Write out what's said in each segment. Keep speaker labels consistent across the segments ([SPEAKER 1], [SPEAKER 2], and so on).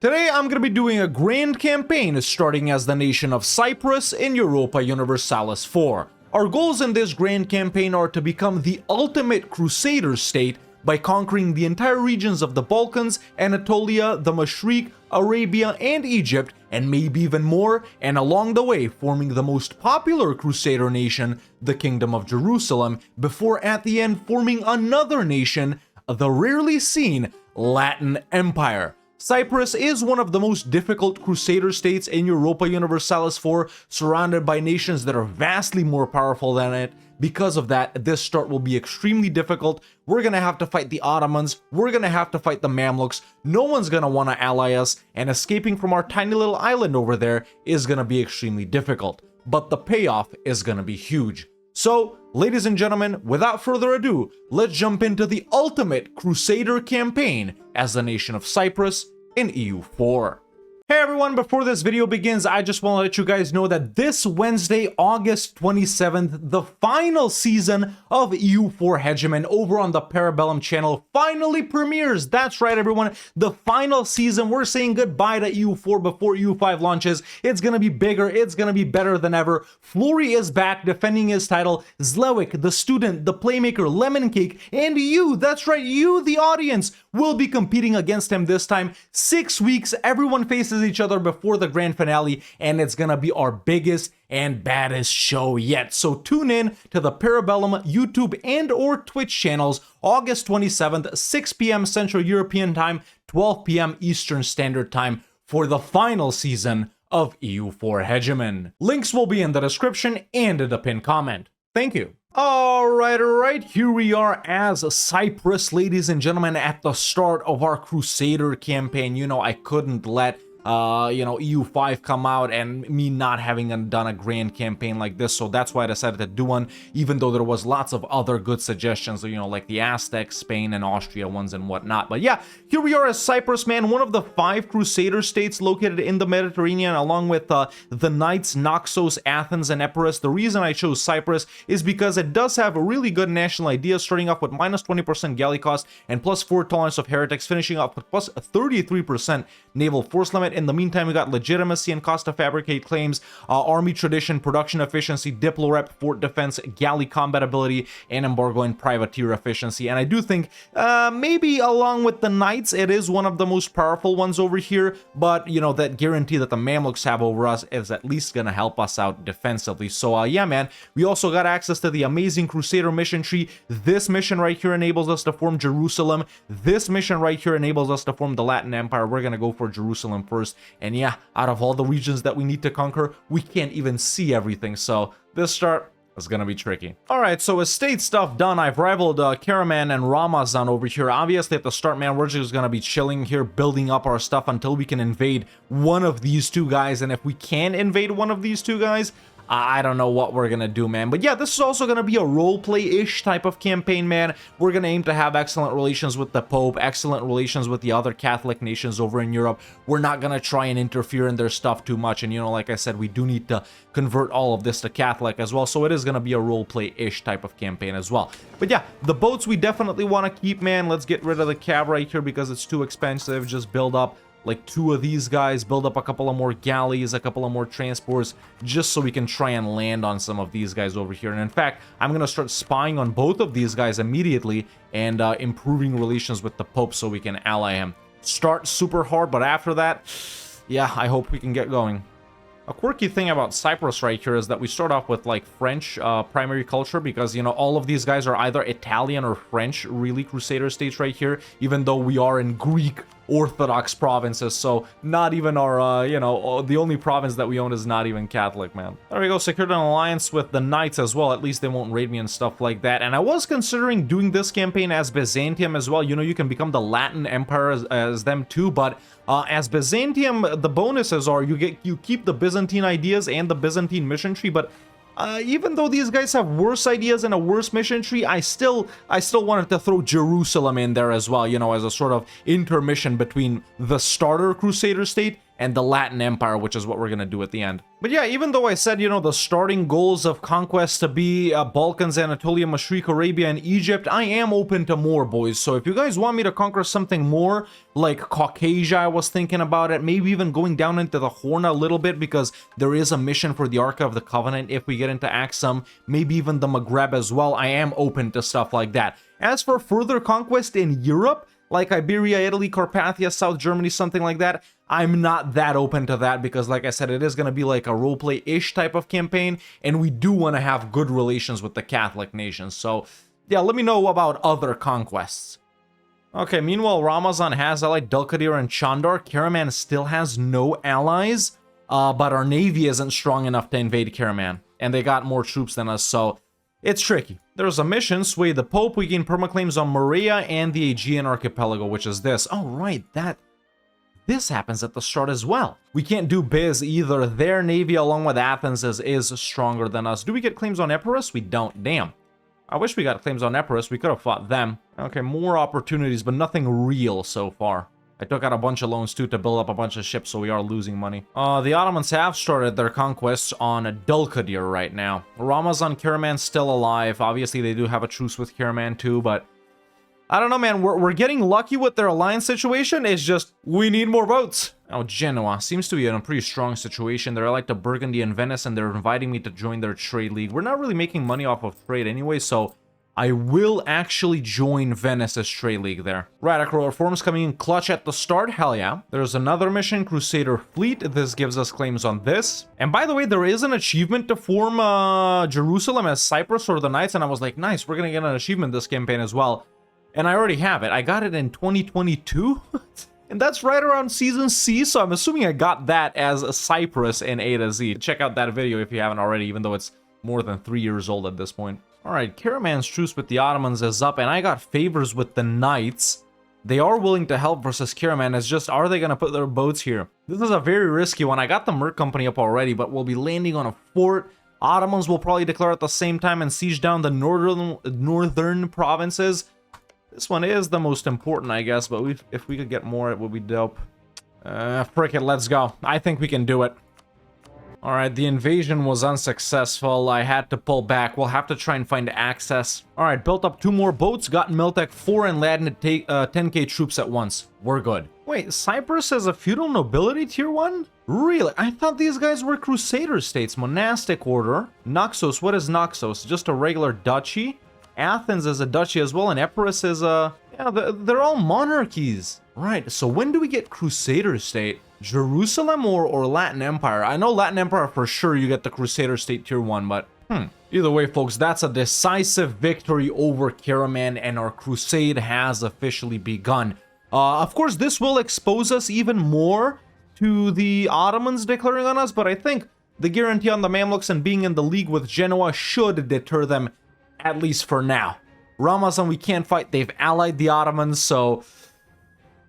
[SPEAKER 1] Today I'm going to be doing a grand campaign starting as the nation of Cyprus in Europa Universalis 4. Our goals in this grand campaign are to become the ultimate crusader state by conquering the entire regions of the Balkans, Anatolia, the Mashriq, Arabia, and Egypt, and maybe even more, and along the way forming the most popular crusader nation, the Kingdom of Jerusalem, before at the end forming another nation, the rarely seen Latin Empire. Cyprus is one of the most difficult crusader states in Europa Universalis 4, surrounded by nations that are vastly more powerful than it. Because of that, this start will be extremely difficult. We're gonna have to fight the Ottomans, we're gonna have to fight the Mamluks, no one's gonna want to ally us, and escaping from our tiny little island over there is gonna be extremely difficult. But the payoff is gonna be huge. So, ladies and gentlemen, without further ado, let's jump into the ultimate crusader campaign as the nation of Cyprus in EU4. Hey everyone, before this video begins, I just want to let you guys know that this Wednesday, August 27th, the final season of EU4 Hegemon over on the Parabellum channel finally premieres. That's right everyone, the final season. We're saying goodbye to EU4 before EU5 launches. It's gonna be bigger, it's gonna be better than ever. Flory is back defending his title. Zlewik, the student, the playmaker, Lemon Cake, and you, that's right, you, the audience, will be competing against him this time. 6 weeks, everyone faces each other before the grand finale, and it's gonna be our biggest and baddest show yet. So tune in to the Parabellum YouTube and or Twitch channels August 27th, 6 p.m. Central European Time, 12 p.m. Eastern Standard Time for the final season of EU4 Hegemon. Links will be in the description and in the pinned comment. Thank you. Alright, here we are as Cyprus, ladies and gentlemen, at the start of our Crusader campaign. You know, I couldn't let EU5 come out and me not having done a grand campaign like this, so that's why I decided to do one, even though there was lots of other good suggestions, you know, like the Aztecs, Spain, and Austria ones and whatnot. But yeah, here we are as Cyprus, man, one of the 5 crusader states located in the Mediterranean, along with the Knights, Naxos, Athens, and Epirus. The reason I chose Cyprus is because it does have a really good national idea, starting off with minus 20% galley cost and plus 4 tolerance of heretics, finishing off with plus 33% naval force limit. In the meantime, we got legitimacy and cost to fabricate claims, army tradition, production efficiency, diplo rep, fort defense, galley combat ability, and embargo and privateer efficiency. And I do think maybe along with the Knights, it is one of the most powerful ones over here, but you know, that guarantee that the Mamluks have over us is at least gonna help us out defensively. So yeah, man, we also got access to the amazing Crusader mission tree. This mission right here enables us to form Jerusalem. This mission right here enables us to form the Latin Empire. We're gonna go for Jerusalem first. And yeah, out of all the regions that we need to conquer, we can't even see everything. So this start is gonna be tricky. Alright, so estate stuff done. I've rivaled Karaman and Ramazan over here. Obviously at the start, man, we're just gonna be chilling here, building up our stuff until we can invade one of these two guys. And if we can invade one of these two guys, I don't know what we're gonna do, man. But yeah, this is also gonna be a roleplay-ish type of campaign, man. We're gonna aim to have excellent relations with the Pope, excellent relations with the other Catholic nations over in Europe. We're not gonna try and interfere in their stuff too much. And you know, like I said, we do need to convert all of this to Catholic as well. So it is gonna be a roleplay-ish type of campaign as well. But yeah, the boats we definitely want to keep, man. Let's get rid of the cab right here because it's too expensive. Just build up like 2 of these guys, build up a couple of more galleys, a couple of more transports, just so we can try and land on some of these guys over here. And in fact, I'm gonna start spying on both of these guys immediately and improving relations with the Pope so we can ally him. Start super hard, but after that, yeah, I hope we can get going. A quirky thing about Cyprus right here is that we start off with like French primary culture because, you know, all of these guys are either Italian or French, really crusader states right here, even though we are in Greek Orthodox provinces. So not even our, you know, the only province that we own is not even Catholic, man. There we go, secured an alliance with the Knights as well. At least they won't raid me and stuff like that. And I was considering doing this campaign as Byzantium as well. You know, you can become the Latin Empire as them too, but as Byzantium, the bonuses are you keep the Byzantine ideas and the Byzantine mission tree, but even though these guys have worse ideas and a worse mission tree, I still wanted to throw Jerusalem in there as well, you know, as a sort of intermission between the starter Crusader state and the Latin Empire, which is what we're gonna do at the end. But yeah, even though I said, you know, the starting goals of conquest to be Balkans, Anatolia, Mashriq, Arabia, and Egypt, I am open to more, boys. So if you guys want me to conquer something more, like Caucasia, I was thinking about it, maybe even going down into the Horn a little bit, because there is a mission for the Ark of the Covenant if we get into Axum, maybe even the Maghreb as well, I am open to stuff like that. As for further conquest in Europe, like Iberia, Italy, Carpathia, South Germany, something like that, I'm not that open to that because, like I said, it is going to be like a roleplay-ish type of campaign, and we do want to have good relations with the Catholic nations. So, yeah, let me know about other conquests. Okay, meanwhile, Ramazan has allied Dulkadir and Chandar. Karaman still has no allies, but our navy isn't strong enough to invade Karaman, and they got more troops than us, so it's tricky. There's a mission, Sway the Pope. We gain permaclaims on Morea and the Aegean Archipelago, which is this. Oh, right, this happens at the start as well. We can't do biz either. Their navy, along with Athens, is stronger than us. Do we get claims on Epirus? We don't. Damn. I wish we got claims on Epirus. We could have fought them. Okay, more opportunities, but nothing real so far. I took out a bunch of loans, too, to build up a bunch of ships, so we are losing money. The Ottomans have started their conquests on Dulkadir right now. Ramazan, Karaman's still alive. Obviously, they do have a truce with Karaman, too, but I don't know, man. We're getting lucky with their alliance situation. It's just, we need more boats. Oh, Genoa seems to be in a pretty strong situation. They're allied to Burgundy and Venice, and they're inviting me to join their trade league. We're not really making money off of trade anyway, so I will actually join Venice's trade league there. Radical reforms coming in clutch at the start. Hell yeah. There's another mission, Crusader Fleet. This gives us claims on this. And by the way, there is an achievement to form Jerusalem as Cyprus or the Knights, and I was like, nice, we're gonna get an achievement this campaign as well. And I already have it. I got it in 2022. And that's right around Season C, so I'm assuming I got that as a Cyprus in A to Z. Check out that video if you haven't already, even though it's more than 3 years old at this point. Alright, Karaman's truce with the Ottomans is up, and I got favors with the Knights. They are willing to help versus Karaman. It's just, are they going to put their boats here? This is a very risky one. I got the Merc Company up already, but we'll be landing on a fort. Ottomans will probably declare at the same time and siege down the northern provinces. This one is the most important, I guess, but if we could get more, it would be dope. Frick it, let's go. I think we can do it. Alright, the invasion was unsuccessful. I had to pull back. We'll have to try and find access. Alright, built up 2 more boats, got Miltech 4, and landed 10k troops at once. We're good. Wait, Cyprus has a feudal nobility tier 1? Really? I thought these guys were Crusader states. Monastic order. Naxos, what is Naxos? Just a regular duchy? Athens is a duchy as well, and Epirus is a... Yeah, they're all monarchies. Right, so when do we get Crusader state? Jerusalem or Latin Empire? I know Latin Empire for sure you get the Crusader state tier 1, but... Either way, folks, that's a decisive victory over Karaman, and our crusade has officially begun. Of course, this will expose us even more to the Ottomans declaring on us, but I think the guarantee on the Mamluks and being in the league with Genoa should deter them, at least for now. Ramazan, we can't fight. They've allied the Ottomans, so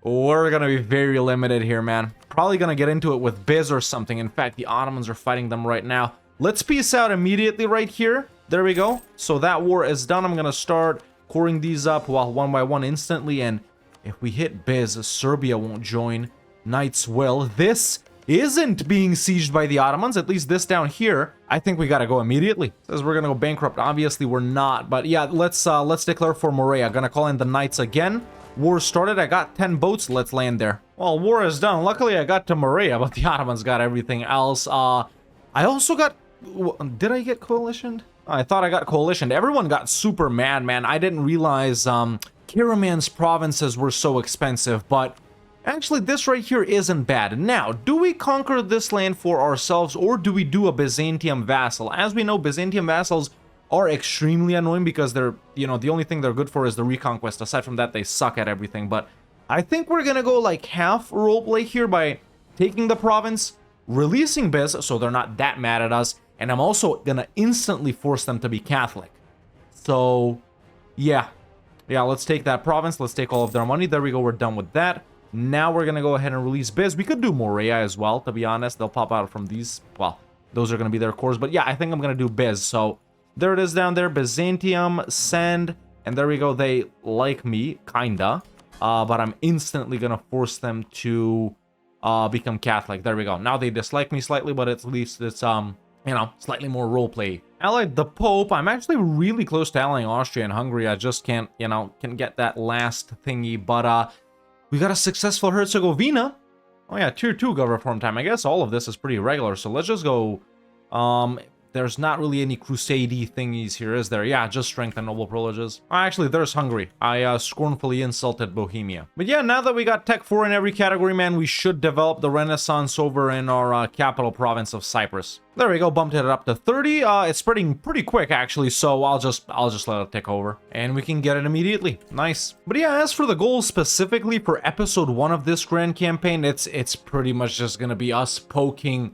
[SPEAKER 1] we're gonna be very limited here, man. Probably gonna get into it with Biz or something. In fact, the Ottomans are fighting them right now. Let's peace out immediately right here. There we go. So that war is done. I'm gonna start coring these up one by one instantly, and if we hit Biz, Serbia won't join. Knights will. This isn't being sieged by the Ottomans, at least this down here. I think we gotta go immediately. Says we're gonna go bankrupt. Obviously we're not, but yeah, let's declare for Morea. Gonna call in the Knights again. War started. I got 10 boats. Let's land there. Well, war is done. Luckily I got to Morea, but the Ottomans got everything else. I also got... Did I get coalitioned? I thought I got coalitioned. Everyone got super mad, man. I didn't realize Karaman's provinces were so expensive, but actually, this right here isn't bad. Now, do we conquer this land for ourselves, or do we do a Byzantium vassal? As we know, Byzantium vassals are extremely annoying because they're, you know, the only thing they're good for is the reconquest. Aside from that, they suck at everything. But I think we're gonna go like half roleplay here by taking the province, releasing Biz, so they're not that mad at us, and I'm also gonna instantly force them to be Catholic. So, yeah. Yeah, let's take that province. Let's take all of their money. There we go. We're done with that. Now we're going to go ahead and release Biz. We could do Morea as well, to be honest. They'll pop out from these. Well, those are going to be their cores. But yeah, I think I'm going to do Biz. So there it is down there. Byzantium, send. And there we go. They like me, kinda. But I'm instantly going to force them to become Catholic. There we go. Now they dislike me slightly, but at least it's, you know, slightly more roleplay. Allied the Pope. I'm actually really close to allying Austria and Hungary. I just can't, you know, can get that last thingy. But we got a successful Herzegovina. Oh yeah, tier 2 reform time. I guess all of this is pretty regular. So let's just go. There's not really any crusade thingies here, is there? Yeah, just strength and noble privileges. Actually, there's Hungary. I scornfully insulted Bohemia. But yeah, now that we got Tech 4 in every category, man, we should develop the Renaissance over in our capital province of Cyprus. There we go, bumped it up to 30. It's spreading pretty quick, actually, so I'll just let it tick over. And we can get it immediately. Nice. But yeah, as for the goals specifically for episode 1 of this grand campaign, it's pretty much just gonna be us poking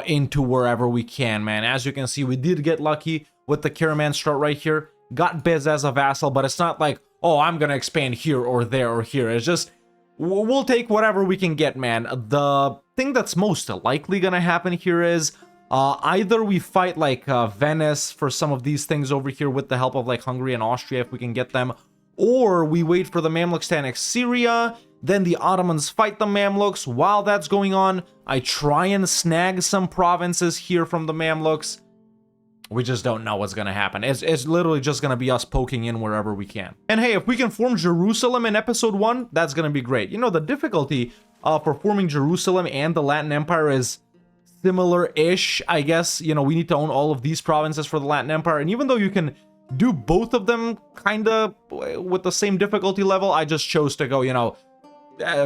[SPEAKER 1] into wherever we can, man. As you can see, we did get lucky with the Karaman start right here. Got Bez as a vassal, but it's not like, oh, I'm gonna expand here or there or here. It's just, we'll take whatever we can get, man. The thing that's most likely gonna happen here is either we fight like Venice for some of these things over here with the help of like Hungary and Austria if we can get them, or we wait for the Mamluks to annex Syria. Then the Ottomans fight the Mamluks. While that's going on, I try and snag some provinces here from the Mamluks. We just don't know what's going to happen. It's literally just going to be us poking in wherever we can. And hey, if we can form Jerusalem in episode 1, that's going to be great. You know, the difficulty for forming Jerusalem and the Latin Empire is similar-ish, I guess. You know, we need to own all of these provinces for the Latin Empire. And even though you can do both of them kind of with the same difficulty level, I just chose to go, you know,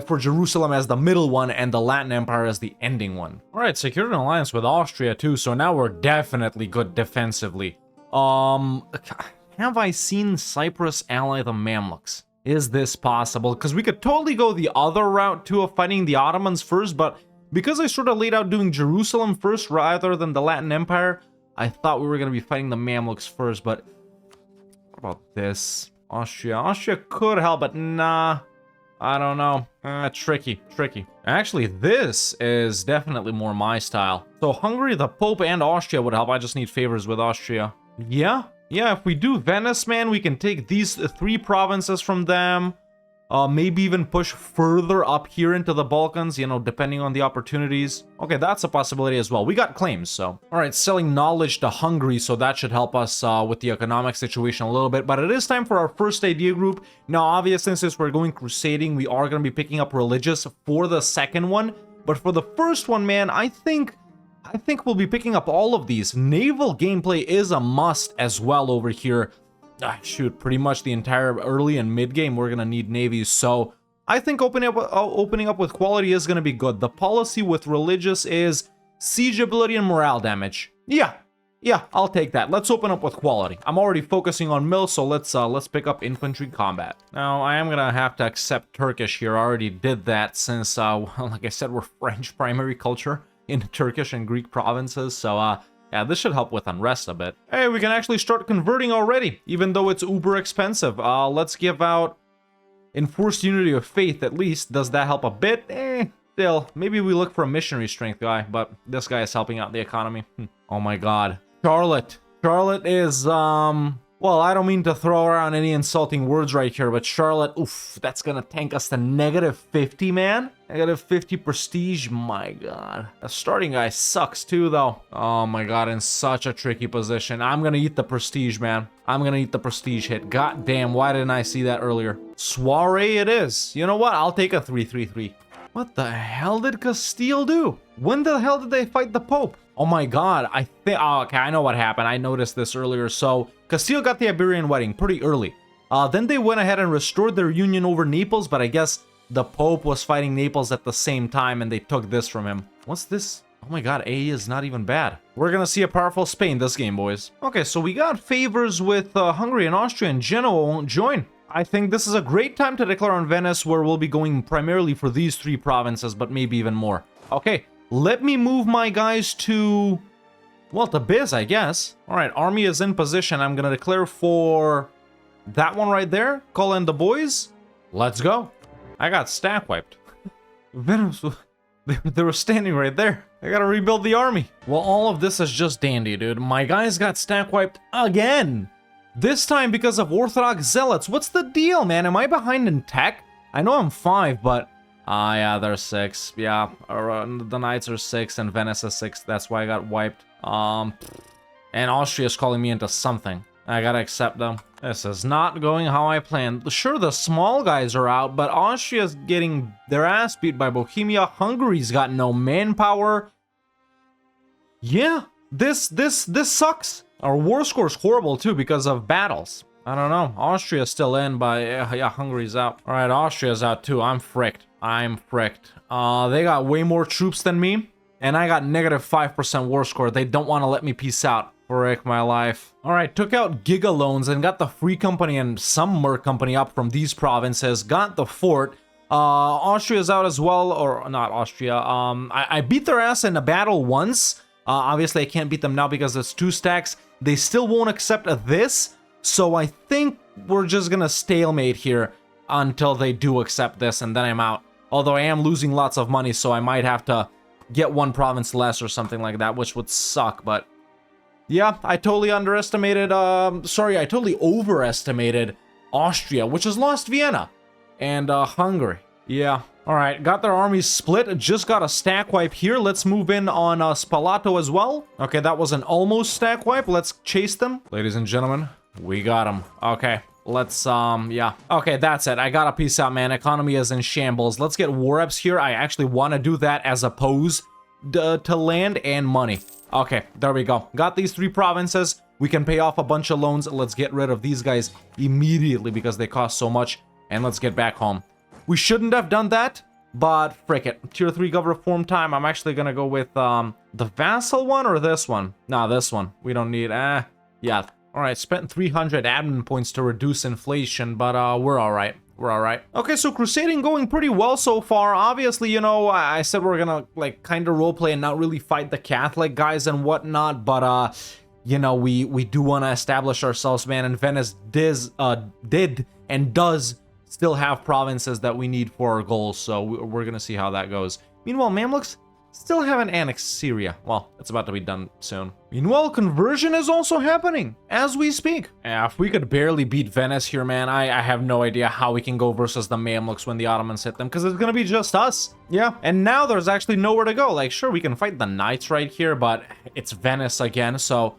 [SPEAKER 1] for Jerusalem as the middle one and the Latin Empire as the ending one. All right, secured an alliance with Austria too, so now we're definitely good defensively. Have I seen Cyprus ally the Mamluks? Is this possible? Because we could totally go the other route too of fighting the Ottomans first, but because I sort of laid out doing Jerusalem first rather than the Latin Empire, I thought we were going to be fighting the Mamluks first, but what about this? Austria could help, but nah. I don't know. Tricky. Actually, this is definitely more my style. So Hungary, the Pope, and Austria would help. I just need favors with Austria. Yeah, if we do Venice, man, we can take these 3 provinces from them. Maybe even push further up here into the Balkans, you know, depending on the opportunities. Okay, that's a possibility as well. We got claims, so. All right, selling knowledge to Hungary, so that should help us with the economic situation a little bit. But it is time for our first idea group. Now, obviously, since we're going crusading, we are going to be picking up religious for the second one. But for the first one, man, I think we'll be picking up all of these. Naval gameplay is a must as well over here. Shoot, pretty much the entire early and mid game we're gonna need navies, so I think opening up with quality is gonna be good. The policy with religious is siege ability and morale damage. Yeah, I'll take that. Let's open up with quality. I'm already focusing on mill, so let's pick up infantry combat. Now I am gonna have to accept Turkish here. I already did that since like I said, we're French primary culture in Turkish and Greek provinces, so yeah, this should help with unrest a bit. Hey, we can actually start converting already, even though it's uber expensive. Let's give out enforced unity of faith at least. Does that help a bit? Still, maybe we look for a missionary strength guy, but this guy is helping out the economy. Oh my god. Charlotte. Charlotte is, well, I don't mean to throw around any insulting words right here, but Charlotte, oof, that's gonna tank us to -50, man. -50 prestige, my god. The starting guy sucks too, though. Oh my god, in such a tricky position. I'm gonna eat the prestige, man. I'm gonna eat the prestige hit. God damn, why didn't I see that earlier? Soiree it is. You know what? I'll take a 3-3-3. What the hell did Castile do? When the hell did they fight the Pope? Oh my god, I think, oh, okay, I know what happened. I noticed this earlier. So, Castile got the Iberian wedding pretty early. Then they went ahead and restored their union over Naples, but I guess the Pope was fighting Naples at the same time and they took this from him. What's this? Oh my god, A is not even bad. We're gonna see a powerful Spain this game, boys. Okay, so we got favors with Hungary and Austria, and Genoa won't join. I think this is a great time to declare on Venice, where we'll be going primarily for these 3 provinces, but maybe even more. Okay, let me move my guys to, well, to Biz, I guess. All right, army is in position. I'm gonna declare for that one right there. Call in the boys. Let's go. I got stack wiped. Venice, they were standing right there. I gotta rebuild the army. Well, all of this is just dandy, dude. My guys got stack wiped again. This time because of Orthodox Zealots. What's the deal, man? Am I behind in tech? I know I'm 5, but Ah, yeah, they're 6. Yeah, the Knights are 6 and Venice is 6. That's why I got wiped. And Austria's calling me into something. I gotta accept them. This is not going how I planned. Sure, the small guys are out, but Austria's getting their ass beat by Bohemia. Hungary's got no manpower. Yeah, this sucks. Our war score's horrible too because of battles. I don't know. Austria's still in, but yeah, Hungary's out. All right, Austria's out too. I'm fricked. They got way more troops than me, and I got negative 5% war score. They don't want to let me peace out. Frick my life. All right, took out Giga loans and got the Free Company and some Merc Company up from these provinces. Got the fort. Austria's out as well, or not Austria. I beat their ass in a battle once. Obviously, I can't beat them now because it's 2 stacks. They still won't accept this, so I think we're just gonna stalemate here until they do accept this, and then I'm out. Although I am losing lots of money, so I might have to get 1 province less or something like that, which would suck, but... yeah, I totally I totally overestimated Austria, which has lost Vienna, and Hungary. Yeah, all right, got their armies split, just got a stack wipe here. Let's move in on Spalato as well. Okay, that was an almost stack wipe. Let's chase them. Ladies and gentlemen, we got them. Okay, let's, yeah. Okay, that's it. I gotta peace out, man. Economy is in shambles. Let's get war reps here. I actually want to do that as opposed to land and money. Okay, there we go. Got these 3 provinces. We can pay off a bunch of loans. Let's get rid of these guys immediately because they cost so much. And let's get back home. We shouldn't have done that, but frick it. Tier 3 Gov reform time. I'm actually gonna go with the vassal one or this one. Nah, this one. We don't need, yeah. All right, spent 300 admin points to reduce inflation, but we're all right. We're all right. Okay, so crusading going pretty well so far. Obviously, you know, I said we're gonna like kind of roleplay and not really fight the Catholic guys and whatnot, but you know, we do want to establish ourselves, man. And Venice did and does still have provinces that we need for our goals, so we're gonna see how that goes. Meanwhile, Mamluks still haven't annexed Syria. Well, it's about to be done soon. Meanwhile, conversion is also happening as we speak. Yeah, if we could barely beat Venice here, man, I have no idea how we can go versus the Mamluks when the Ottomans hit them, because it's gonna be just us. Yeah, and now there's actually nowhere to go. Like, sure, we can fight the Knights right here, but it's Venice again, so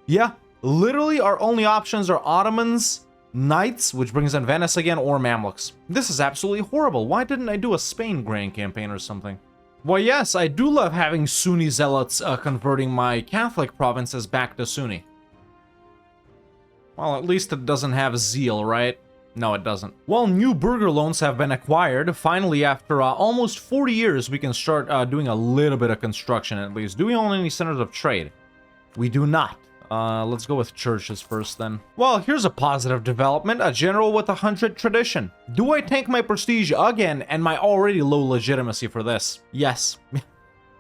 [SPEAKER 1] yeah, literally our only options are Ottomans, Knights, which brings in Venice again, or Mamluks. This is absolutely horrible. Why didn't I do a Spain Grand campaign or something? Well, yes, I do love having Sunni zealots converting my Catholic provinces back to Sunni. Well, at least it doesn't have zeal, right? No, it doesn't. Well, new burger loans have been acquired. Finally, after almost 40 years, we can start doing a little bit of construction at least. Do we own any centers of trade? We do not. Let's go with churches first then. Well, here's a positive development. A general with 100 tradition. Do I tank my prestige again and my already low legitimacy for this? Yes.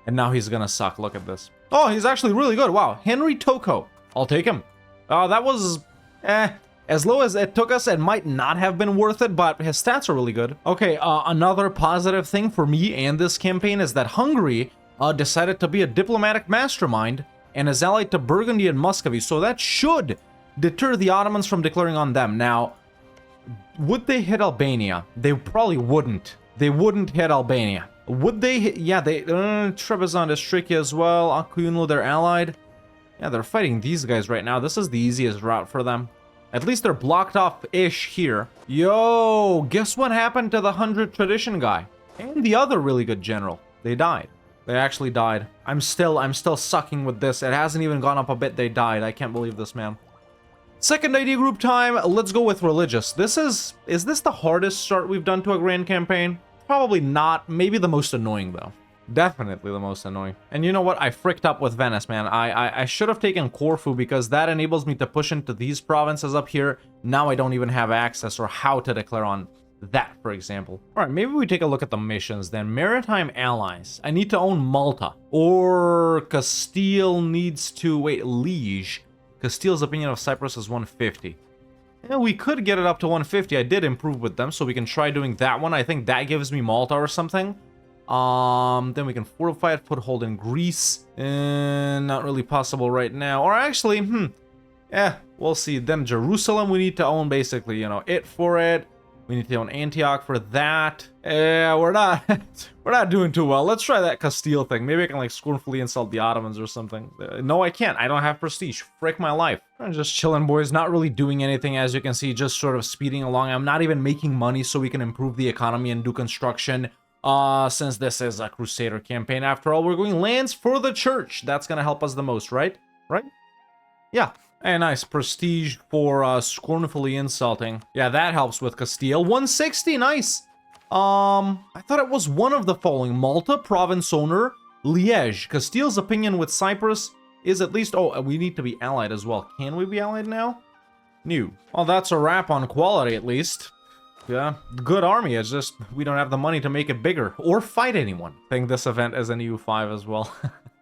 [SPEAKER 1] And now he's gonna suck. Look at this. Oh, he's actually really good. Wow. Henry Toko. I'll take him. That was, as low as it took us, it might not have been worth it, but his stats are really good. Okay, another positive thing for me and this campaign is that Hungary decided to be a diplomatic mastermind and is allied to Burgundy and Muscovy, so that should deter the Ottomans from declaring on them. Now, would they hit Albania? They probably wouldn't. They wouldn't hit Albania. Would they hit? Yeah, they... Trebizond is tricky as well. Akuyunlu, they're allied. Yeah, they're fighting these guys right now. This is the easiest route for them. At least they're blocked off-ish here. Yo, guess what happened to the 100 tradition guy? And the other really good general. They died. They actually died. I'm still sucking with this. It hasn't even gone up a bit. They died. I can't believe this, man. Second idea group time. Let's go with religious. Is this the hardest start we've done to a grand campaign? Probably not. Maybe the most annoying, though. Definitely the most annoying. And you know what? I fricked up with Venice, man. I should have taken Corfu because that enables me to push into these provinces up here. Now I don't even have access or how to declare on that, for example. All right, maybe we take a look at the missions then. Maritime allies. I need to own Malta. Or Castile needs to... Wait, Liege. Castile's opinion of Cyprus is 150. Yeah, we could get it up to 150. I did improve with them, so we can try doing that one. I think that gives me Malta or something. Then we can fortify it, foothold in Greece. Not really possible right now. Or actually, yeah, we'll see. Then Jerusalem we need to own basically, you know, it for it. We need to own Antioch for that. Yeah, we're not we're not doing too well. Let's try that Castile thing. Maybe I can like scornfully insult the Ottomans or something. No, I can't. I don't have prestige. Frick my life. I'm just chilling, boys. Not really doing anything, as you can see. Just sort of speeding along. I'm not even making money so we can improve the economy and do construction. Since this is a Crusader campaign, after all, we're going lands for the church. That's gonna help us the most, right? Right? Yeah. Hey, nice. Prestige for scornfully insulting. Yeah, that helps with Castile. 160, nice. I thought it was one of the following. Malta, province owner, Liège. Castile's opinion with Cyprus is at least... Oh, we need to be allied as well. Can we be allied now? New. Well, that's a wrap on quality, at least. Yeah, good army. It's just we don't have the money to make it bigger or fight anyone. I think this event is an EU5 as well.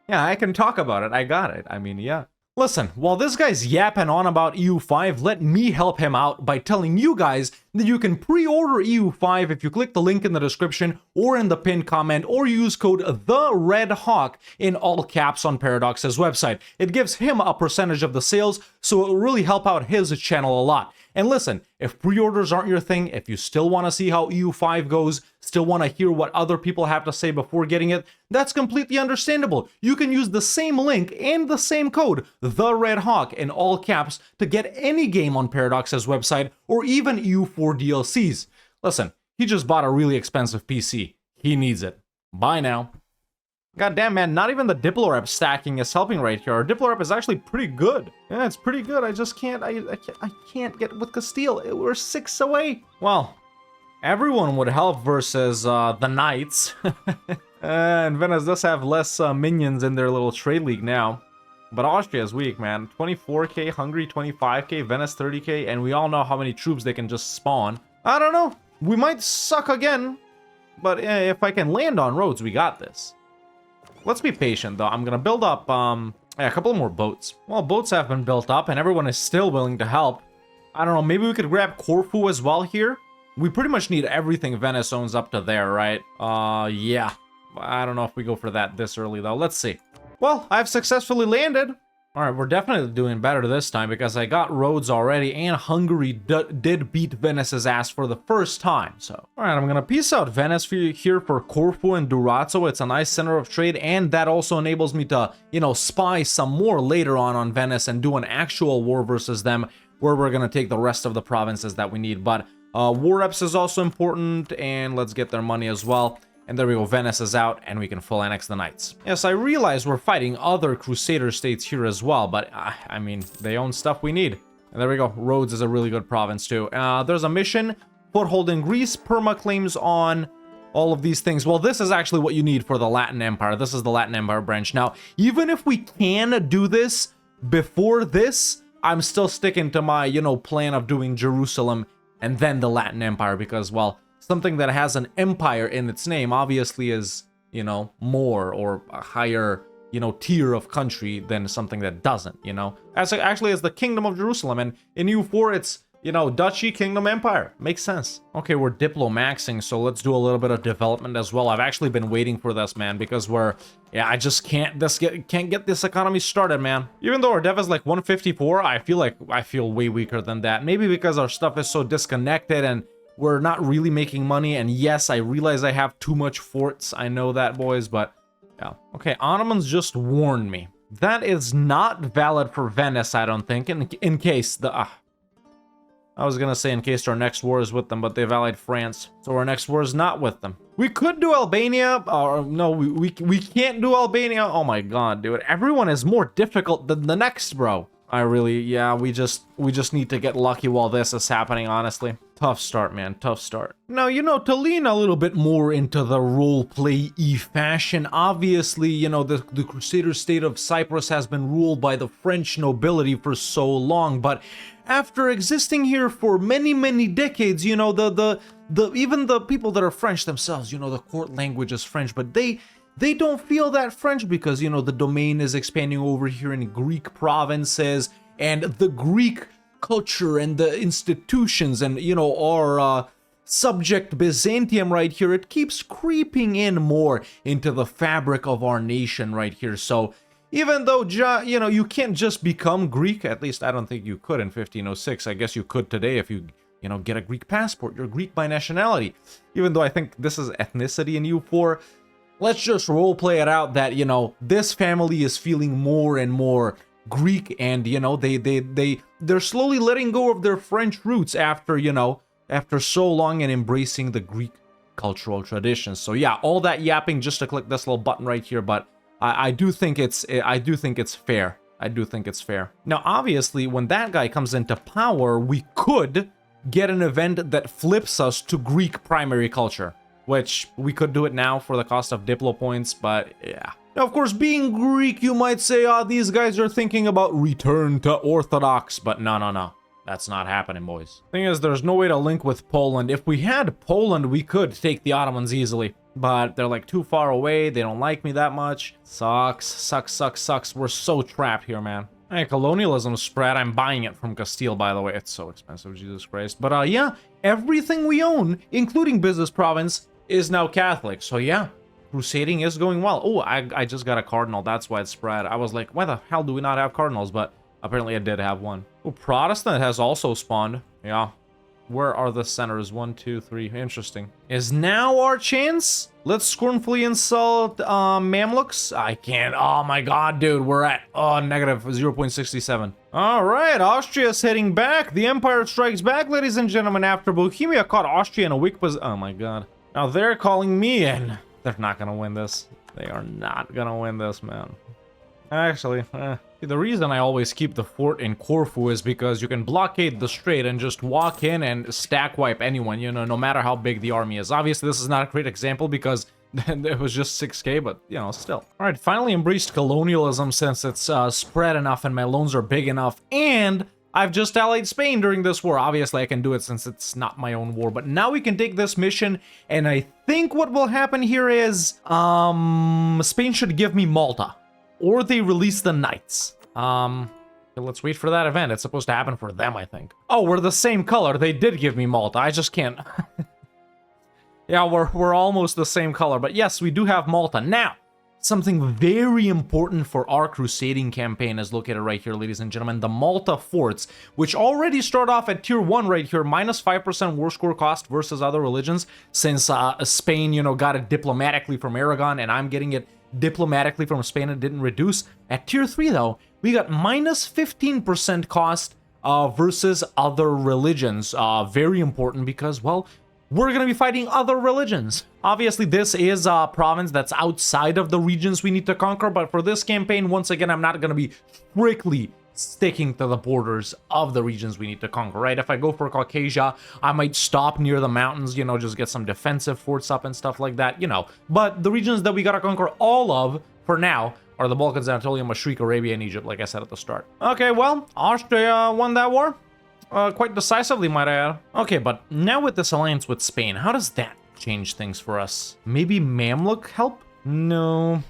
[SPEAKER 1] Yeah, I can talk about it. I got it. I mean, yeah. Listen, while this guy's yapping on about EU5, let me help him out by telling you guys that you can pre-order EU5 if you click the link in the description or in the pinned comment or use code TheRedHawk in all caps on Paradox's website. It gives him a percentage of the sales, so it will really help out his channel a lot. And listen, if pre-orders aren't your thing, if you still want to see how EU5 goes, still want to hear what other people have to say before getting it, that's completely understandable. You can use the same link and the same code, TheRedHawk in all caps, to get any game on Paradox's website or even EU4 DLCs. Listen, he just bought a really expensive PC. He needs it. Bye now. God damn, man, not even the Diplorep stacking is helping right here. Our Diplorep is actually pretty good. Yeah, it's pretty good. I just can't, I can't get with Castile. We're 6 away. Well, everyone would help versus the Knights. And Venice does have less minions in their little trade league now. But Austria is weak, man. 24k, Hungary 25k, Venice 30k, and we all know how many troops they can just spawn. I don't know. We might suck again, but if I can land on roads, we got this. Let's be patient, though. I'm gonna build up a couple more boats. Well, boats have been built up, and everyone is still willing to help. I don't know, maybe we could grab Corfu as well here. We pretty much need everything Venice owns up to there, right? Yeah. I don't know if we go for that this early, though. Let's see. Well, I've successfully landed. All right, we're definitely doing better this time because I got Rhodes already, and Hungary did beat Venice's ass for the first time, so. All right, I'm gonna peace out Venice for you here for Corfu and Durazzo. It's a nice center of trade, and that also enables me to, you know, spy some more later on Venice and do an actual war versus them, where we're gonna take the rest of the provinces that we need. But war reps is also important, and let's get their money as well. And there we go, Venice is out, and we can full annex the Knights. Yes, I realize we're fighting other Crusader states here as well, but, I mean, they own stuff we need. And there we go, Rhodes is a really good province, too. There's a mission, foothold in Greece, perma claims on all of these things. Well, this is actually what you need for the Latin Empire. This is the Latin Empire branch. Now, even if we can do this before this, I'm still sticking to my, you know, plan of doing Jerusalem and then the Latin Empire, because, well, something that has an empire in its name obviously is, you know, more or a higher, you know, tier of country than something that doesn't, you know. Actually, as the Kingdom of Jerusalem, and in EU4 it's, you know, Duchy, Kingdom, Empire. Makes sense. Okay, we're diplomaxing, so let's do a little bit of development as well. I've actually been waiting for this, man, because I just can't get this economy started, man. Even though our dev is like 154, I feel way weaker than that. Maybe because our stuff is so disconnected and we're not really making money, and yes, I realize I have too much forts. I know that, boys, but yeah. Okay, Ottomans just warned me. That is not valid for Venice, I don't think, in case the... I was gonna say in case our next war is with them, but they've allied France, so our next war is not with them. We could do Albania, or no, we can't do Albania. Oh my god, dude. Everyone is more difficult than the next, bro. Yeah, we just need to get lucky while this is happening, honestly. Tough start, man, tough start. Now, you know, to lean a little bit more into the roleplay-y fashion, obviously, you know, the Crusader state of Cyprus has been ruled by the French nobility for so long, but after existing here for many, many decades, you know, even the people that are French themselves, you know, the court language is French, but they don't feel that French because, you know, the domain is expanding over here in Greek provinces, and the Greek culture and the institutions and, you know, our subject Byzantium right here, it keeps creeping in more into the fabric of our nation right here. So even though, you know, you can't just become Greek, at least I don't think you could in 1506. I guess you could today if you you know, get a Greek passport. You're Greek by nationality. Even though I think this is ethnicity in EU4, let's just roleplay it out that, you know, this family is feeling more and more Greek, and, you know, they're slowly letting go of their French roots after, you know, after so long, and embracing the Greek cultural traditions. So yeah, all that yapping just to click this little button right here, but I do think it's fair. I do think it's fair. Now, obviously, when that guy comes into power, we could get an event that flips us to Greek primary culture, which we could do it now for the cost of Diplo points, but yeah. Now, of course, being Greek, you might say, these guys are thinking about return to Orthodox, but no. That's not happening, boys. Thing is, there's no way to link with Poland. If we had Poland, we could take the Ottomans easily, but they're like too far away. They don't like me that much. Sucks. We're so trapped here, man. Hey, colonialism spread. I'm buying it from Castile, by the way. It's so expensive, Jesus Christ. But yeah, everything we own, including business province, is now Catholic. So yeah, crusading is going well. Oh, I just got a cardinal. That's why it's spread. I was like, why the hell do we not have cardinals? But apparently I did have one. Oh, Protestant has also spawned. Yeah. Where are the centers? 1, 2, 3. Interesting. Is now our chance? Let's scornfully insult Mamluks. I can't. Oh my god, dude. We're at negative 0.67. All right, Austria's heading back. The Empire strikes back, ladies and gentlemen, after Bohemia caught Austria in a weak position. Oh my god. Now they're calling me in. They're not gonna win this. They are not gonna win this, man. Actually, the reason I always keep the fort in Corfu is because you can blockade the strait and just walk in and stack wipe anyone, you know, no matter how big the army is. Obviously, this is not a great example because it was just 6k, but, you know, still. All right, finally embraced colonialism since it's spread enough and my loans are big enough, and I've just allied Spain during this war. Obviously, I can do it since it's not my own war, but now we can take this mission, and I think what will happen here is, Spain should give me Malta. Or they release the Knights. Let's wait for that event. It's supposed to happen for them, I think. Oh, we're the same color. They did give me Malta. I just can't. Yeah, we're almost the same color. But yes, we do have Malta. Now, something very important for our crusading campaign is located right here, ladies and gentlemen. The Malta forts, which already start off at tier 1 right here. Minus 5% war score cost versus other religions. Since Spain, you know, got it diplomatically from Aragon, and I'm getting it diplomatically from Spain, and didn't reduce. At tier 3 though, we got minus 15% cost versus other religions. Very important because, well, we're gonna be fighting other religions. Obviously, this is a province that's outside of the regions we need to conquer, but for this campaign, once again, I'm not gonna be strictly sticking to the borders of the regions we need to conquer, right? If I go for Caucasia, I might stop near the mountains, you know, just get some defensive forts up and stuff like that, you know. But the regions that we gotta conquer all of, for now, are the Balkans, Anatolia, Mashriq, Arabia, and Egypt, like I said at the start. Okay, well, Austria won that war. Quite decisively, might I add. Okay, but now with this alliance with Spain, how does that change things for us? Maybe Mamluk help? No.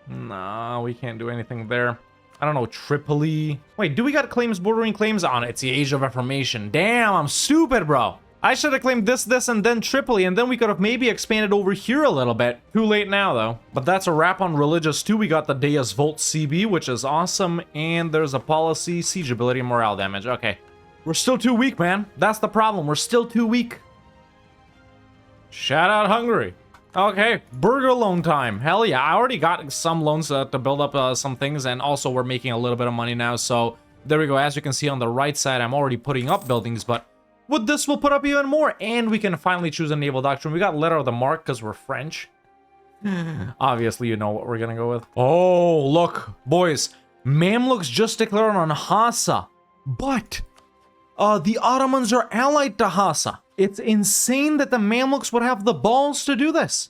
[SPEAKER 1] Nah, we can't do anything there. I don't know, Tripoli. Wait, do we got claims bordering claims on it? It's the Age of Reformation. Damn, I'm stupid, bro. I should have claimed this, and then Tripoli, and then we could have maybe expanded over here a little bit. Too late now, though. But that's a wrap on religious too. We got the Deus Volt CB, which is awesome, and there's a policy, siege ability, and morale damage. Okay. We're still too weak, man. That's the problem. We're still too weak. Shout out Hungary. Okay, burger loan time. Hell yeah, I already got some loans to build up some things, and also we're making a little bit of money now, so there we go. As you can see on the right side, I'm already putting up buildings, but with this, we'll put up even more, and we can finally choose a naval doctrine. We got letter of the mark because we're French. Obviously, you know what we're gonna go with. Oh, look, boys. Mamluks just declared on Hassa, but the Ottomans are allied to Hassa. It's insane that the Mamluks would have the balls to do this.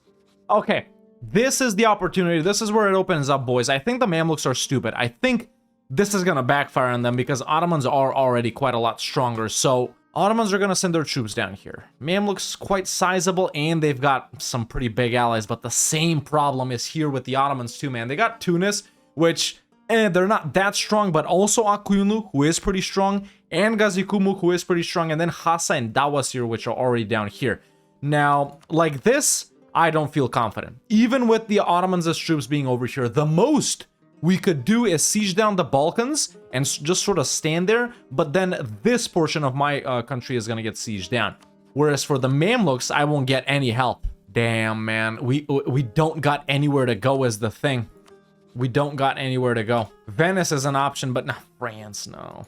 [SPEAKER 1] Okay, this is the opportunity. This is where it opens up, boys. I think the Mamluks are stupid. I think this is gonna backfire on them because Ottomans are already quite a lot stronger. So Ottomans are gonna send their troops down here. Mamluks quite sizable, and they've got some pretty big allies. But the same problem is here with the Ottomans too, man. They got Tunis, which they're not that strong, but also Akuyunlu, who is pretty strong, and Gazikumuk, who is pretty strong, and then Hassa and Dawasir, which are already down here. Now, like this, I don't feel confident. Even with the Ottomans as troops being over here, the most we could do is siege down the Balkans and just sort of stand there, but then this portion of my country is gonna get sieged down. Whereas for the Mamluks, I won't get any help. Damn, man, we don't got anywhere to go is the thing. We don't got anywhere to go. Venice is an option, but no, France, no.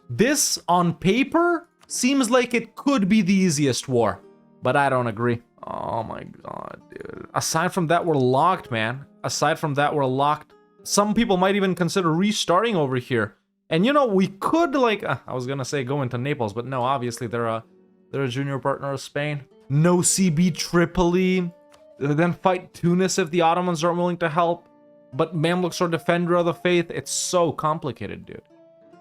[SPEAKER 1] This, on paper, seems like it could be the easiest war, but I don't agree. Oh my god, dude. Aside from that, we're locked, man. Aside from that, we're locked. Some people might even consider restarting over here. And you know, we could, like, I was gonna say go into Naples, but no, obviously they're a junior partner of Spain. No CB Tripoli. Then fight Tunis if the Ottomans aren't willing to help. But Mamluks are defender of the faith. It's so complicated, dude.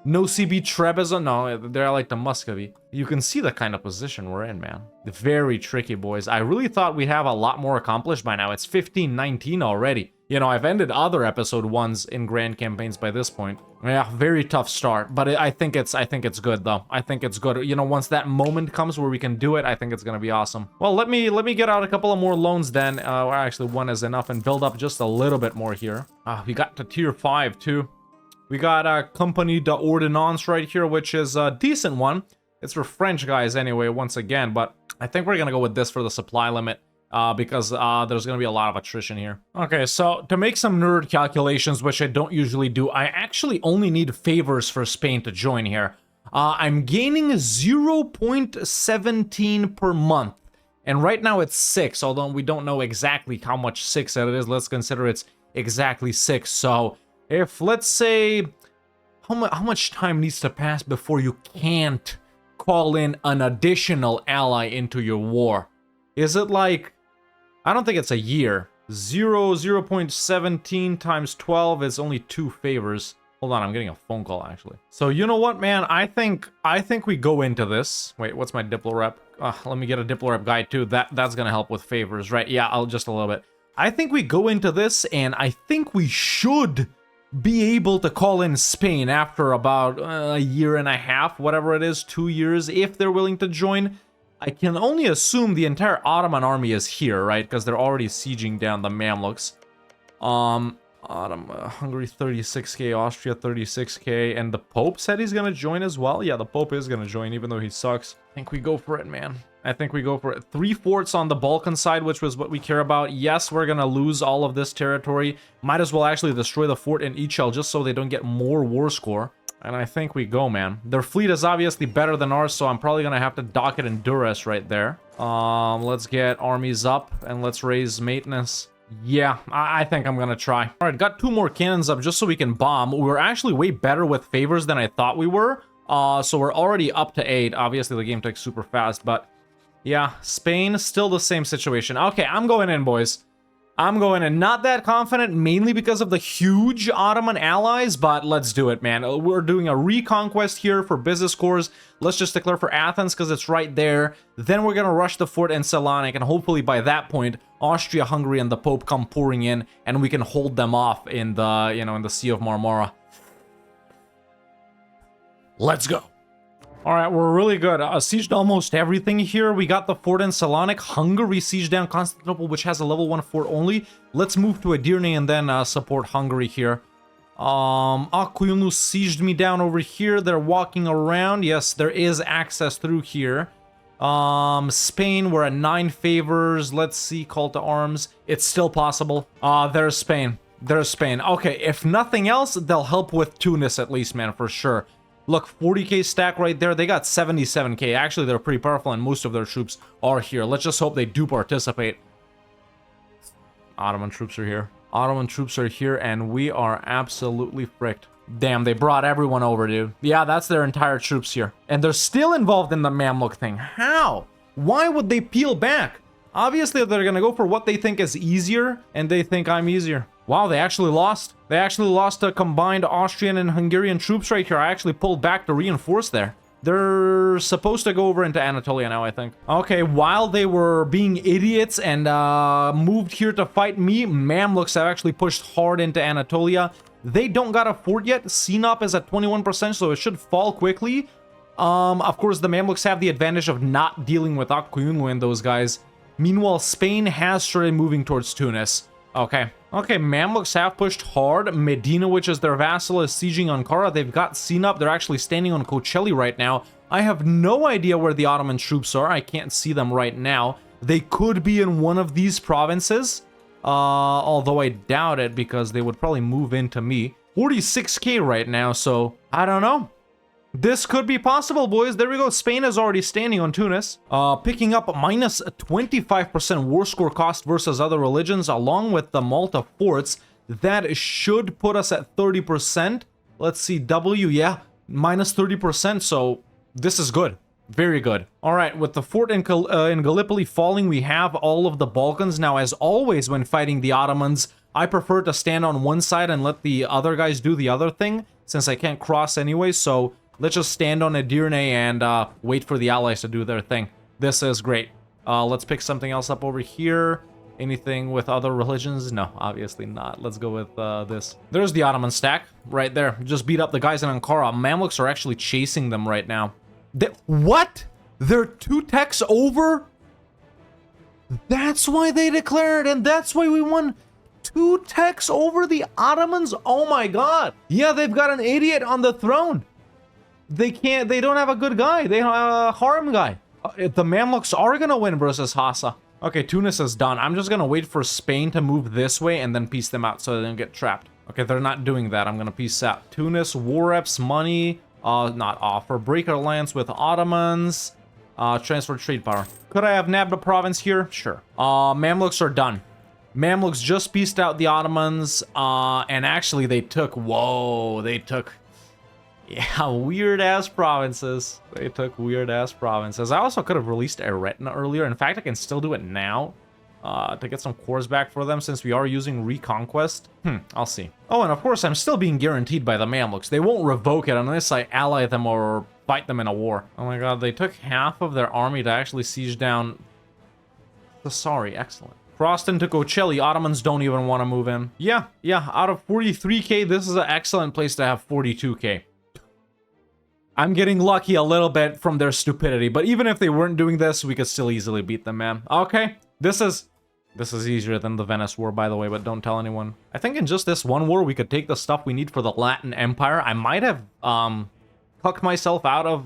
[SPEAKER 1] No CB Trebizond. No, they're like the Muscovy. You can see the kind of position we're in, man. Very tricky, boys. I really thought we'd have a lot more accomplished by now. It's 15-19 already. You know, I've ended other episode 1s in grand campaigns by this point. Yeah, very tough start, but I think it's good though. I think it's good. You know, once that moment comes where we can do it, I think it's gonna be awesome. Well, let me get out a couple of more loans then. Or actually, one is enough, and build up just a little bit more here. We got to tier 5 too. We got Compagnie d'Ordonnance right here, which is a decent one. It's for French guys anyway, once again, but I think we're gonna go with this for the supply limit. Because there's going to be a lot of attrition here. Okay, so to make some nerd calculations, which I don't usually do, I actually only need favors for Spain to join here. I'm gaining 0.17 per month. And right now it's 6, although we don't know exactly how much 6 it is. Let's consider it's exactly 6. So if, let's say, how much time needs to pass before you can't call in an additional ally into your war? Is it like... I don't think it's a year. 0.17 times 12 is only 2 favors. Hold on, I'm getting a phone call actually. So you know what, man? I think we go into this. Wait, what's my Diplo rep? Let me get a Diplo rep guide too. That's gonna help with favors, right? Yeah, I'll just a little bit. I think we go into this, and I think we should be able to call in Spain after about a year and a half, whatever it is, 2 years, if they're willing to join. I can only assume the entire Ottoman army is here, right? Because they're already sieging down the Mamluks. Hungary 36k, Austria 36k, and the Pope said he's gonna join as well. Yeah, the Pope is gonna join, even though he sucks. I think we go for it, man. I think we go for it. 3 forts on the Balkan side, which was what we care about. Yes, we're gonna lose all of this territory. Might as well actually destroy the fort in Ichel just so they don't get more war score. And I think we go, man. Their fleet is obviously better than ours, so I'm probably gonna have to dock it in Durres right there. Let's get armies up, and let's raise maintenance. Yeah, I think I'm gonna try. All right, got 2 more cannons up just so we can bomb. We're actually way better with favors than I thought we were. So we're already up to 8. Obviously, the game takes super fast, but... yeah, Spain, still the same situation. Okay, I'm going in, boys. I'm going in. Not that confident, mainly because of the huge Ottoman allies, but let's do it, man. We're doing a reconquest here for business cores. Let's just declare for Athens because it's right there. Then we're going to rush the fort in Salonik, and hopefully by that point, Austria, Hungary, and the Pope come pouring in, and we can hold them off in the, you know, in the Sea of Marmara. Let's go. All right, we're really good. Sieged almost everything here. We got the fort in Salonik. Hungary sieged down Constantinople, which has a level 1 fort only. Let's move to Edirne and then support Hungary here. Aquilnu sieged me down over here. They're walking around. Yes, there is access through here. Spain, we're at 9 favors. Let's see, call to arms. It's still possible. There's Spain. There's Spain. Okay, if nothing else, they'll help with Tunis at least, man, for sure. Look, 40k stack right there. They got 77k. Actually, they're pretty powerful, and most of their troops are here. Let's just hope they do participate. Ottoman troops are here. Ottoman troops are here, and we are absolutely fricked. Damn, they brought everyone over, dude. Yeah, that's their entire troops here. And they're still involved in the Mamluk thing. How? Why would they peel back? Obviously, they're gonna go for what they think is easier, and they think I'm easier. Wow, they actually lost. They actually lost a combined Austrian and Hungarian troops right here. I actually pulled back to reinforce there. They're supposed to go over into Anatolia now, I think. Okay, while they were being idiots and moved here to fight me, Mamluks have actually pushed hard into Anatolia. They don't got a fort yet. Sinop is at 21%, so it should fall quickly. Of course, the Mamluks have the advantage of not dealing with Akuyunlu and those guys. Meanwhile, Spain has started moving towards Tunis. Okay. Okay, Mamluks have pushed hard. Medina, which is their vassal, is sieging Ankara. They've got Sinop. They're actually standing on Kocaeli right now. I have no idea where the Ottoman troops are. I can't see them right now. They could be in one of these provinces. Although I doubt it because they would probably move into me. 46k right now, so I don't know. This could be possible, boys. There we go. Spain is already standing on Tunis. Picking up minus 25% war score cost versus other religions, along with the Malta forts. That should put us at 30%. Let's see, W, yeah, minus 30%, so this is good. Very good. All right, with the fort in Gallipoli falling, we have all of the Balkans. Now, as always, when fighting the Ottomans, I prefer to stand on one side and let the other guys do the other thing, since I can't cross anyway, so let's just stand on Edirne and wait for the allies to do their thing. This is great. Let's pick something else up over here. Anything with other religions? No, obviously not. Let's go with this. There's the Ottoman stack right there. Just beat up the guys in Ankara. Mamluks are actually chasing them right now. What? They're 2 techs over? That's why they declared, and that's why we won 2 techs over the Ottomans? Oh my god. Yeah, they've got an idiot on the throne. They don't have a good guy. They have a harem guy. The Mamluks are gonna win versus Hassa. Okay, Tunis is done. I'm just gonna wait for Spain to move this way and then peace them out so they don't get trapped. Okay, they're not doing that. I'm gonna peace out. Tunis, war reps, money, not offer. Break alliance with Ottomans. Transfer trade power. Could I have nabbed a province here? Sure. Mamluks are done. Mamluks just peaced out the Ottomans, and actually they took, whoa, they took, yeah, weird-ass provinces. They took weird-ass provinces. I also could have released Eretna earlier. In fact, I can still do it now to get some cores back for them since we are using Reconquest. I'll see. Oh, and of course, I'm still being guaranteed by the Mamluks. They won't revoke it unless I ally them or fight them in a war. Oh my god, they took half of their army to actually siege down Sassari. Excellent. Crossed into Kocaeli. Ottomans don't even want to move in. Yeah, out of 43k, this is an excellent place to have 42k. I'm getting lucky a little bit from their stupidity, but even if they weren't doing this, we could still easily beat them, man. Okay, this is easier than the Venice War, by the way, but don't tell anyone. I think in just this one war, we could take the stuff we need for the Latin Empire. I might have cucked myself out of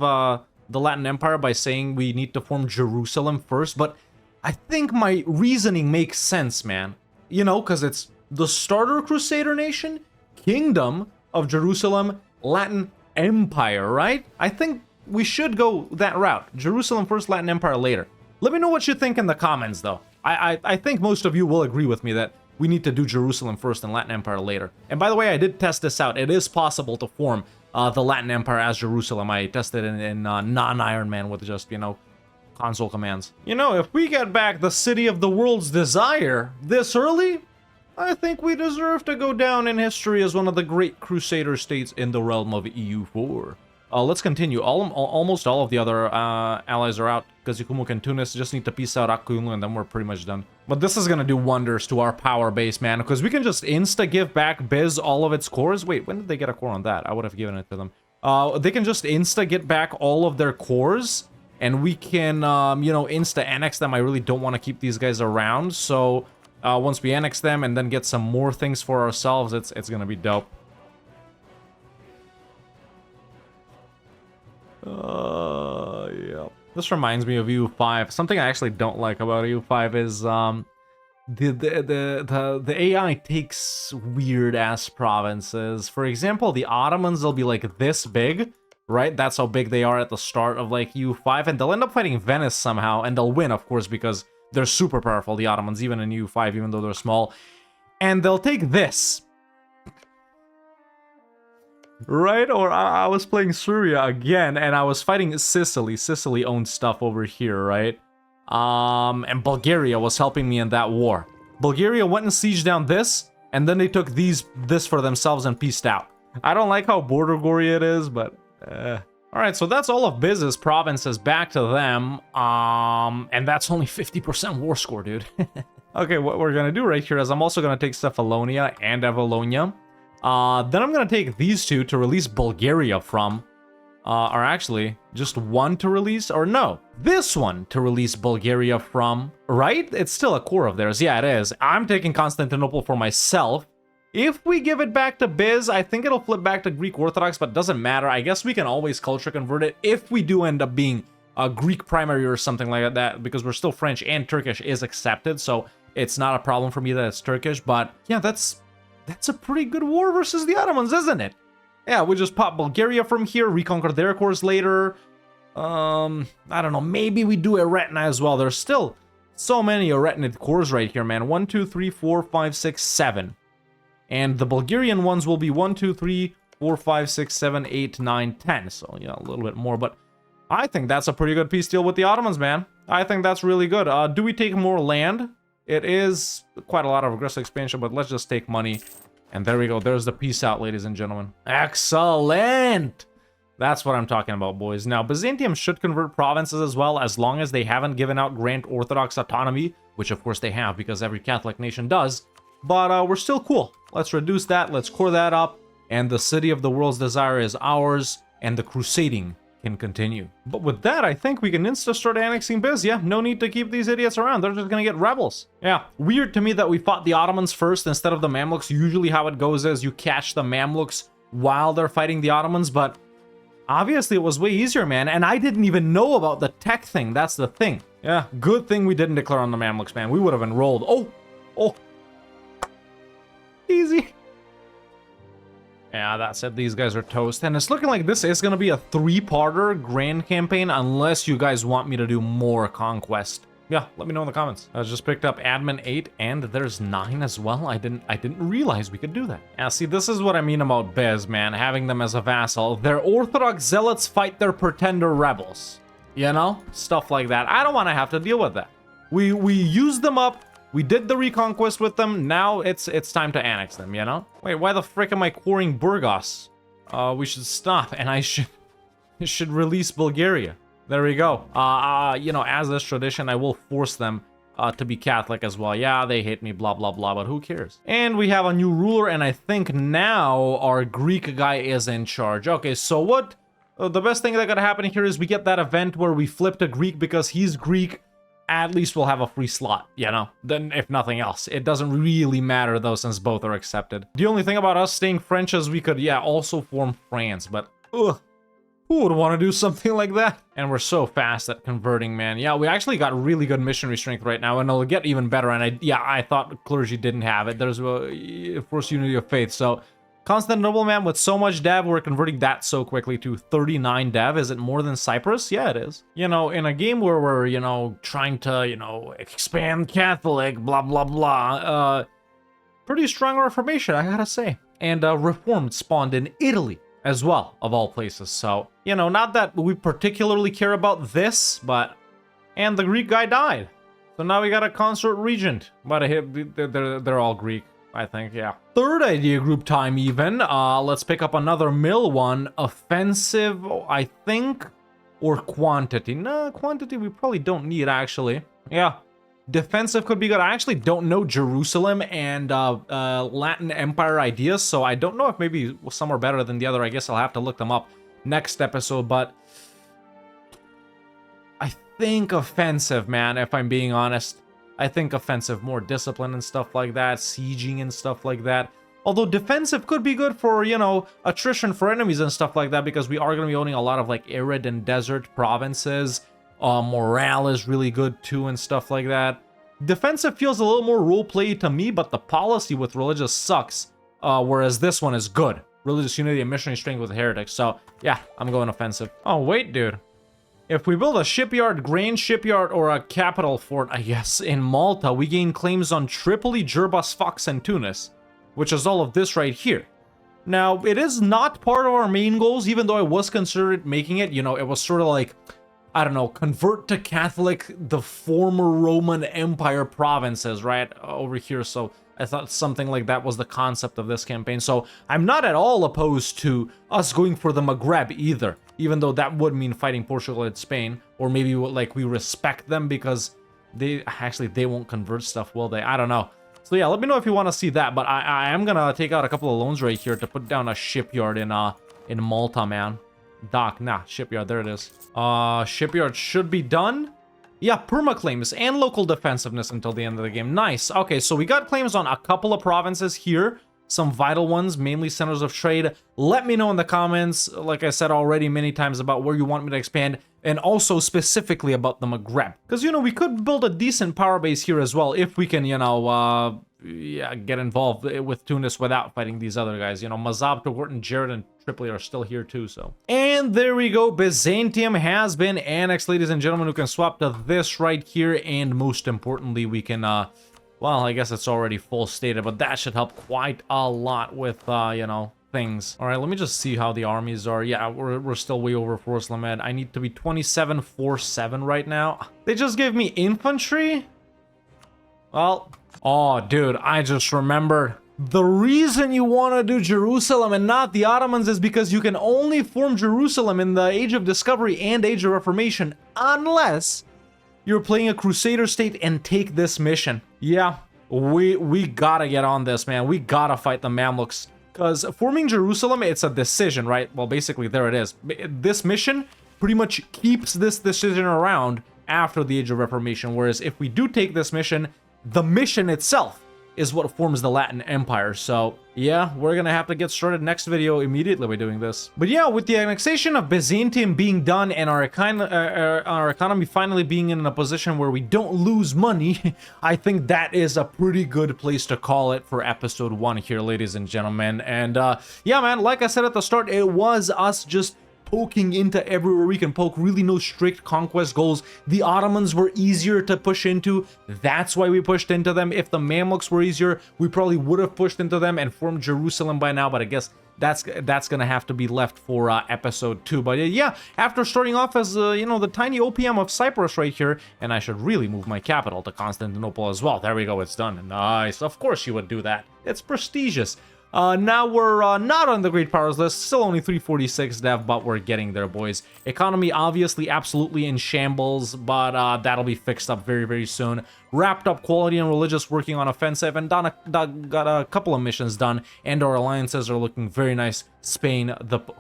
[SPEAKER 1] the Latin Empire by saying we need to form Jerusalem first, but I think my reasoning makes sense, man. You know, because it's the starter Crusader nation, Kingdom of Jerusalem, Latin Empire, right? I think we should go that route. Jerusalem first, Latin Empire later. Let me know what you think in the comments, though. I think most of you will agree with me that we need to do Jerusalem first and Latin Empire later. And by the way, I did test this out. It is possible to form the Latin Empire as Jerusalem. I tested it in non-Iron Man with just, you know, console commands. You know, if we get back the city of the world's desire this early, I think we deserve to go down in history as one of the great Crusader states in the realm of EU4. Let's continue. Almost all of the other allies are out. Gazikumuk and Tunis just need to peace out Akuyunlu and then we're pretty much done. But this is going to do wonders to our power base, man, because we can just insta-give back Biz all of its cores. Wait, when did they get a core on that? I would have given it to them. They can just insta-get back all of their cores, and we can, you know, insta-annex them. I really don't want to keep these guys around, so once we annex them and then get some more things for ourselves, it's going to be dope. Yeah. This reminds me of EU5. Something I actually don't like about EU5 is the AI takes weird ass provinces. For example, the Ottomans will be like this big, right? That's how big they are at the start of like EU5, and they'll end up fighting Venice somehow, and they'll win, of course, because they're super powerful, the Ottomans, even in EU5, even though they're small. And they'll take this. Right? Or I was playing Syria again, and I was fighting Sicily. Sicily owned stuff over here, right? And Bulgaria was helping me in that war. Bulgaria went and sieged down this, and then they took this for themselves and peaced out. I don't like how border gory it is, but Alright, so that's all of Biz's provinces back to them. And that's only 50% war score, dude. Okay, what we're gonna do right here is I'm also gonna take Cephalonia and Avalonia. Then I'm gonna take these two to release Bulgaria from. or actually, just one to release, or no, this one to release Bulgaria from, right? It's still a core of theirs. Yeah, it is. I'm taking Constantinople for myself. If we give it back to Biz, I think it'll flip back to Greek Orthodox, but it doesn't matter. I guess we can always culture convert it if we do end up being a Greek primary or something like that, because we're still French and Turkish is accepted, so it's not a problem for me that it's Turkish. But yeah, that's a pretty good war versus the Ottomans, isn't it? Yeah, we just pop Bulgaria from here, reconquer their cores later. I don't know, maybe we do Eretna as well. There's still so many Eretnid cores right here, man. 1, 2, 3, 4, 5, 6, 7. And the Bulgarian ones will be 1, 2, 3, 4, 5, 6, 7, 8, 9, 10. So, yeah, a little bit more. But I think that's a pretty good peace deal with the Ottomans, man. I think that's really good. Do we take more land? It is quite a lot of aggressive expansion, but let's just take money. And there we go. There's the peace out, ladies and gentlemen. Excellent! That's what I'm talking about, boys. Now, Byzantium should convert provinces as well, as long as they haven't given out Grand Orthodox autonomy, which of course they have, because every Catholic nation does. But we're still cool. Let's reduce that, let's core that up, and the city of the world's desire is ours, and the crusading can continue. But with that, I think we can insta start annexing Biz. Yeah, no need to keep these idiots around. They're just gonna get rebels. Yeah, weird to me that we fought the Ottomans first instead of the Mamluks. Usually how it goes is you catch the Mamluks while they're fighting the Ottomans, but obviously it was way easier, man, and I didn't even know about the tech thing. That's the thing. Yeah, good thing we didn't declare on the Mamluks, man. We would have enrolled. Oh. Easy. Yeah, that's it. These guys are toast. And it's looking like this is going to be a 3-parter grand campaign unless you guys want me to do more conquest. Yeah, let me know in the comments. I just picked up admin 8 and there's 9 as well. I didn't realize we could do that. Yeah, see, this is what I mean about Biz, man, having them as a vassal. Their Orthodox zealots fight their pretender rebels. You know? Stuff like that. I don't want to have to deal with that. We used them up. We did the reconquest with them. Now it's time to annex them, you know? Wait, why the frick am I coring Burgos? We should stop, and I should release Bulgaria. There we go. You know, as is tradition, I will force them to be Catholic as well. Yeah, they hate me, blah, blah, blah, but who cares? And we have a new ruler, and I think now our Greek guy is in charge. Okay, so what? The best thing that could happen here is we get that event where we flip to Greek because he's Greek. At least we'll have a free slot, you know? Then, if nothing else. It doesn't really matter, though, since both are accepted. The only thing about us staying French is we could, yeah, also form France, but, ugh. Who would want to do something like that? And we're so fast at converting, man. Yeah, we actually got really good missionary strength right now, and it'll get even better. And I thought clergy didn't have it. There's a forced unity of faith. So Constantinople, man, with so much dev, we're converting that so quickly to 39 dev. Is it more than Cyprus? Yeah, it is. You know, in a game where we're, you know, trying to, you know, expand Catholic, blah, blah, blah. Pretty strong Reformation, I gotta say. And Reformed spawned in Italy as well, of all places. So, you know, not that we particularly care about this, but... And the Greek guy died. So now we got a consort regent. But they're all Greek, I think, yeah. Third idea group time even. Let's pick up another mill one. Offensive, I think, or quantity. No, quantity we probably don't need, actually. Yeah. Defensive could be good. I actually don't know Jerusalem and Latin Empire ideas, so I don't know if maybe some are better than the other. I guess I'll have to look them up next episode, but I think offensive, man, if I'm being honest. I think offensive, more discipline and stuff like that, sieging and stuff like that. Although defensive could be good for, you know, attrition for enemies and stuff like that, because we are going to be owning a lot of, like, arid and desert provinces. Morale is really good too and stuff like that. Defensive feels a little more roleplay to me, but the policy with religious sucks, whereas this one is good. Religious unity and missionary strength with heretics. So, yeah, I'm going offensive. Oh, wait, dude. If we build a shipyard, grain shipyard, or a capital fort, I guess, in Malta, we gain claims on Tripoli, Jerba, Sfax, and Tunis, which is all of this right here. Now, it is not part of our main goals, even though I was considered making it. You know, it was sort of like, I don't know, convert to Catholic the former Roman Empire provinces, right, over here. So I thought something like that was the concept of this campaign. So I'm not at all opposed to us going for the Maghreb either, even though that would mean fighting Portugal and Spain, or maybe like we respect them because they won't convert stuff, will they? I don't know. So yeah, let me know if you want to see that, but I am gonna take out a couple of loans right here to put down a shipyard in Malta, man. Dock, nah, shipyard, there it is. Shipyard should be done. Yeah, perma-claims and local defensiveness until the end of the game. Nice. Okay, so we got claims on a couple of provinces here. Some vital ones, mainly centers of trade. Let me know in the comments, like I said already many times, about where you want me to expand, and also specifically about the Maghreb. Because, you know, we could build a decent power base here as well if we can, you know, yeah, get involved with Tunis without fighting these other guys. You know, Mazab, Togourt, Jared, and Tripoli are still here too, so. And there we go. Byzantium has been annexed, ladies and gentlemen. We can swap to this right here, and most importantly, we can, well, I guess it's already full stated, but that should help quite a lot with, you know, things. All right, let me just see how the armies are. Yeah, we're still way over Force Lamed. I need to be 27-4-7 right now. They just gave me infantry? Well, oh, dude, I just remembered. The reason you want to do Jerusalem and not the Ottomans is because you can only form Jerusalem in the Age of Discovery and Age of Reformation unless you're playing a Crusader state and take this mission. Yeah, we gotta get on this, man. We gotta fight the Mamluks. Because forming Jerusalem, it's a decision, right? Well, basically, there it is. This mission pretty much keeps this decision around after the Age of Reformation. Whereas if we do take this mission, the mission itself is what forms the Latin Empire. So yeah, we're gonna have to get started next video immediately by doing this. But yeah, with the annexation of Byzantium being done and our economy finally being in a position where we don't lose money, I think that is a pretty good place to call it for episode 1 here, ladies and gentlemen. And yeah, man, like I said at the start, it was us just poking into everywhere we can poke. Really no strict conquest goals. The Ottomans were easier to push into. That's why we pushed into them. If the Mamluks were easier, we probably would have pushed into them and formed Jerusalem by now, but I guess that's gonna have to be left for episode 2. But yeah, after starting off as you know, the tiny OPM of Cyprus right here, and I should really move my capital to Constantinople as well. There we go, it's done. Nice. Of course you would do that. It's prestigious. Now we're not on the Great Powers list, still only 346 dev, but we're getting there, boys. Economy obviously absolutely in shambles, but that'll be fixed up very, very soon. Wrapped up quality and religious, working on offensive, and got a couple of missions done, and our alliances are looking very nice. Spain,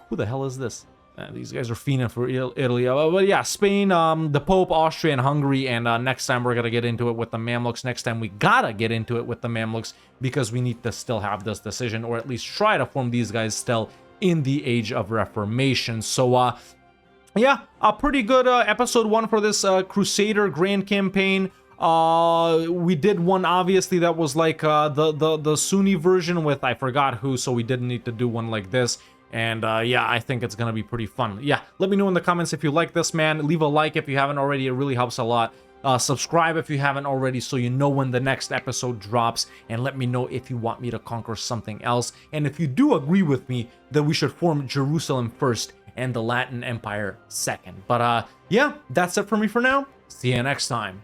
[SPEAKER 1] who the hell is this? These guys are fiending for Italy. But yeah, Spain, the Pope, Austria, and Hungary. And next time we're going to get into it with the Mamluks. Next time we gotta get into it with the Mamluks because we need to still have this decision, or at least try to form these guys still in the Age of Reformation. So, yeah, a pretty good episode 1 for this Crusader Grand Campaign. We did one, obviously, that was like the Sunni version with I forgot who, so we didn't need to do one like this. And yeah, I think it's gonna be pretty fun. Yeah, let me know in the comments if you like this, man. Leave a like if you haven't already, it really helps a lot. Subscribe if you haven't already so you know when the next episode drops, and let me know if you want me to conquer something else, and if you do agree with me that we should form Jerusalem first and the Latin Empire second. But yeah, that's it for me for now. See you next time.